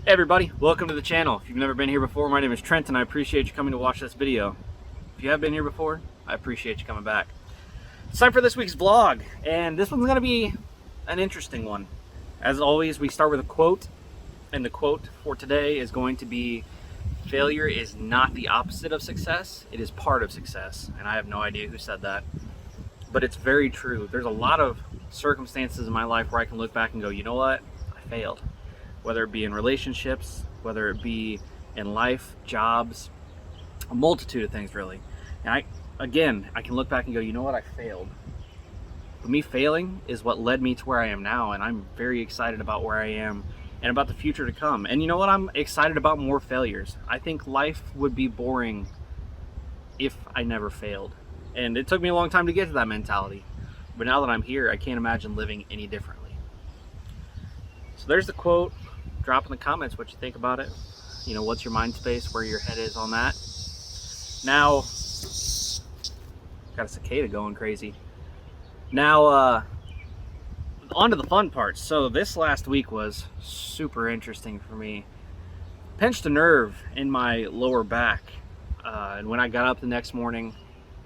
Hey everybody, welcome to the channel. If you've never been here before, my name is Trent and I appreciate you coming to watch this video. If you have been here before, I appreciate you coming back. It's time for this week's vlog, and this one's going to be an interesting one. As always, we start with a quote, and the quote for today is going to be, failure is not the opposite of success, it is part of success. And I have no idea who said that, but it's very true. There's a lot of circumstances in my life where I can look back and go, you know what, I failed. Whether it be in relationships, whether it be in life, jobs, a multitude of things really. And I can look back and go, you know what, I failed. But me failing is what led me to where I am now, and I'm very excited about where I am and about the future to come. And you know what, I'm excited about more failures. I think life would be boring if I never failed. And it took me a long time to get to that mentality. But now that I'm here, I can't imagine living any differently. So there's the quote. Drop in the comments what you think about it. You know, what's your mind space, where your head is on that. Now, got a cicada going crazy. Now, on to the fun parts. So this last week was super interesting for me. Pinched a nerve in my lower back. And when I got up the next morning,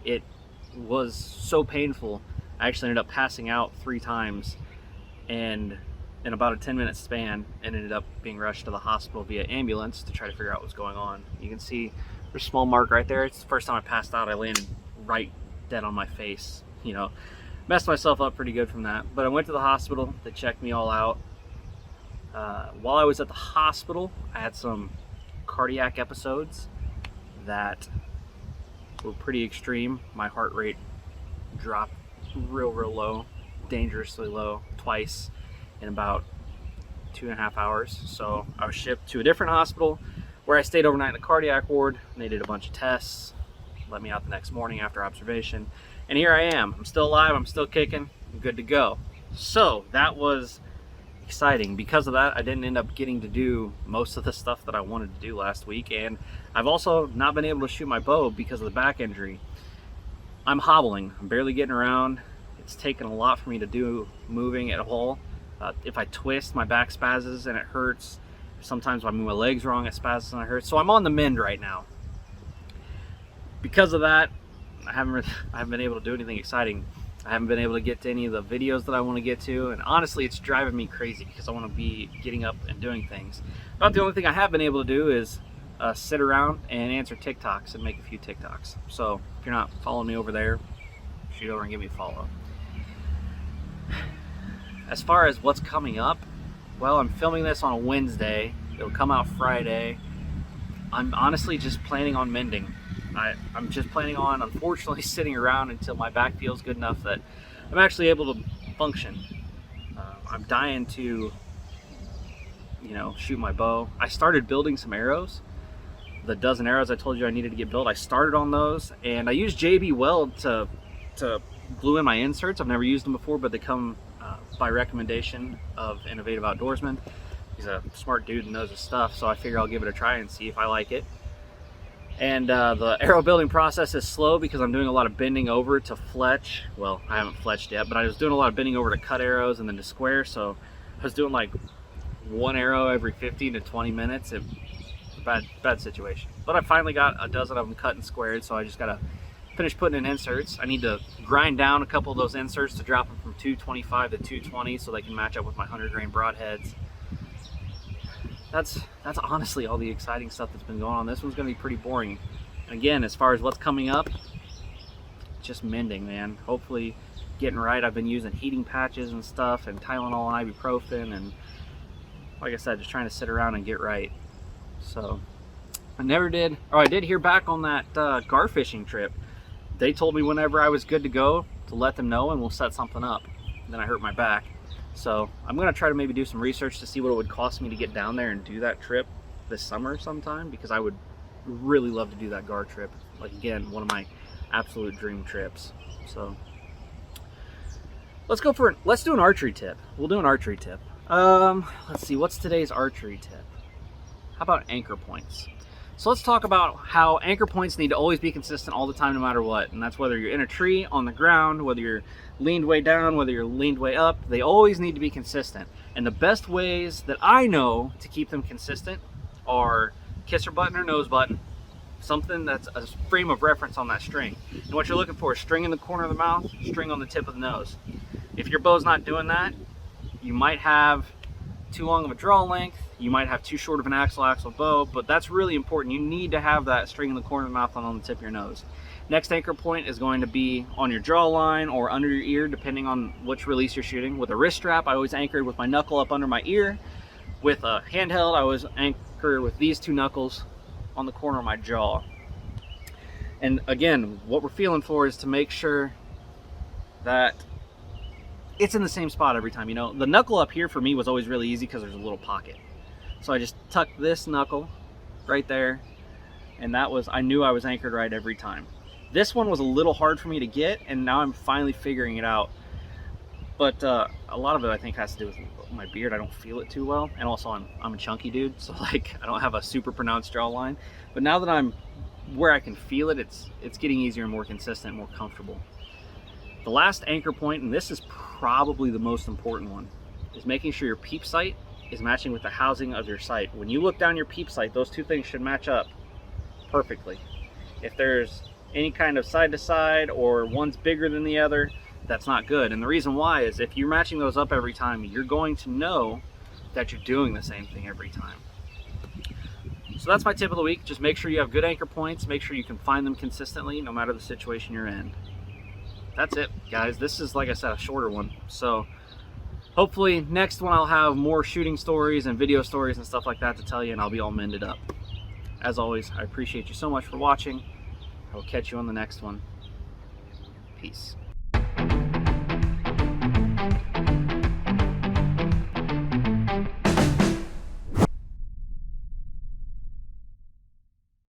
it was so painful. I actually ended up passing out 3 times. And in about a 10-minute span, and ended up being rushed to the hospital via ambulance to try to figure out what's going on. You can see there's a small mark right there. It's the first time I passed out. I landed right dead on my face. You know, messed myself up pretty good from that. But I went to the hospital. They checked me all out. While I was at the hospital, I had some cardiac episodes that were pretty extreme. My heart rate dropped real low, dangerously low, twice in about 2.5 hours. So I was shipped to a different hospital where I stayed overnight in the cardiac ward, and they did a bunch of tests, let me out the next morning after observation, and here I am. I'm still alive, I'm still kicking, I'm good to go. So that was exciting. Because of that, I didn't end up getting to do most of the stuff that I wanted to do last week, and I've also not been able to shoot my bow because of the back injury. I'm hobbling, I'm barely getting around. It's taken a lot for me to do moving at all. If I twist, my back spazzes and it hurts. Sometimes if I move my legs wrong, it spazzes and it hurts. So I'm on the mend right now. Because of that, I haven't been able to do anything exciting. I haven't been able to get to any of the videos that I want to get to, and honestly, it's driving me crazy because I want to be getting up and doing things. About the only thing I have been able to do is sit around and answer TikToks and make a few TikToks. So if you're not following me over there, shoot over and give me a follow. As far as what's coming up, well, I'm filming this on a Wednesday. It'll come out Friday. I'm honestly just planning on mending. I'm just planning on, unfortunately, sitting around until my back feels good enough that I'm actually able to function. I'm dying to, you know, shoot my bow. I started building some arrows. The dozen arrows I told you I needed to get built, I started on those, and I used JB Weld to glue in my inserts. I've never used them before, but they come by recommendation of Innovative Outdoorsman. He's a smart dude and knows his stuff, so I figure I'll give it a try and see if I like it. And the arrow building process is slow because I'm doing a lot of bending over to fletch. Well, I haven't fletched yet, but I was doing a lot of bending over to cut arrows and then to square, so I was doing like 1 arrow every 15 to 20 minutes. It's a bad situation. But I finally got a dozen of them cut and squared, so I just gotta finish putting in inserts. I need to grind down a couple of those inserts to drop them from 225 to 220 so they can match up with my 100-grain broadheads. That's honestly all the exciting stuff that's been going on. This one's going to be pretty boring. And again, as far as what's coming up, just mending, man. Hopefully getting right. I've been using heating patches and stuff, and Tylenol and ibuprofen, and like I said, just trying to sit around and get right. So I did hear back on that gar fishing trip. They told me whenever I was good to go to let them know, and we'll set something up. And then I hurt my back. So I'm going to try to maybe do some research to see what it would cost me to get down there and do that trip this summer sometime, because I would really love to do that gar trip. Like, again, one of my absolute dream trips. So let's do an archery tip. We'll do an archery tip. Let's see, what's today's archery tip? How about anchor points? So let's talk about how anchor points need to always be consistent all the time, no matter what. And that's whether you're in a tree, on the ground, whether you're leaned way down, whether you're leaned way up, they always need to be consistent. And the best ways that I know to keep them consistent are kisser button or nose button, something that's a frame of reference on that string. And what you're looking for is string in the corner of the mouth, string on the tip of the nose. If your bow's not doing that, you might have too long of a draw length, you might have too short of an axle bow, but that's really important. You need to have that string in the corner of the mouth and on the tip of your nose. Next anchor point is going to be on your jaw line or under your ear, depending on which release you're shooting. With a wrist strap, I always anchored with my knuckle up under my ear. With a handheld, I always anchor with these two knuckles on the corner of my jaw. And again, what we're feeling for is to make sure that it's in the same spot every time. You know, the knuckle up here for me was always really easy because there's a little pocket. So I just tucked this knuckle right there, and that was, I knew I was anchored right every time. This one was a little hard for me to get, and now I'm finally figuring it out. But a lot of it I think has to do with my beard. I don't feel it too well, and also I'm a chunky dude, so like I don't have a super pronounced jawline. But now that I'm where I can feel it, it's getting easier and more consistent, more comfortable. The last anchor point, and this is probably the most important one, is making sure your peep sight is matching with the housing of your sight. When you look down your peep sight, those two things should match up perfectly. If there's any kind of side to side or one's bigger than the other, that's not good. And the reason why is if you're matching those up every time, you're going to know that you're doing the same thing every time. So that's my tip of the week. Just make sure you have good anchor points. Make sure you can find them consistently no matter the situation you're in. That's it, guys. This is, like I said, a shorter one. So hopefully next one I'll have more shooting stories and video stories and stuff like that to tell you, and I'll be all mended up. As always, I appreciate you so much for watching. I will catch you on the next one. Peace.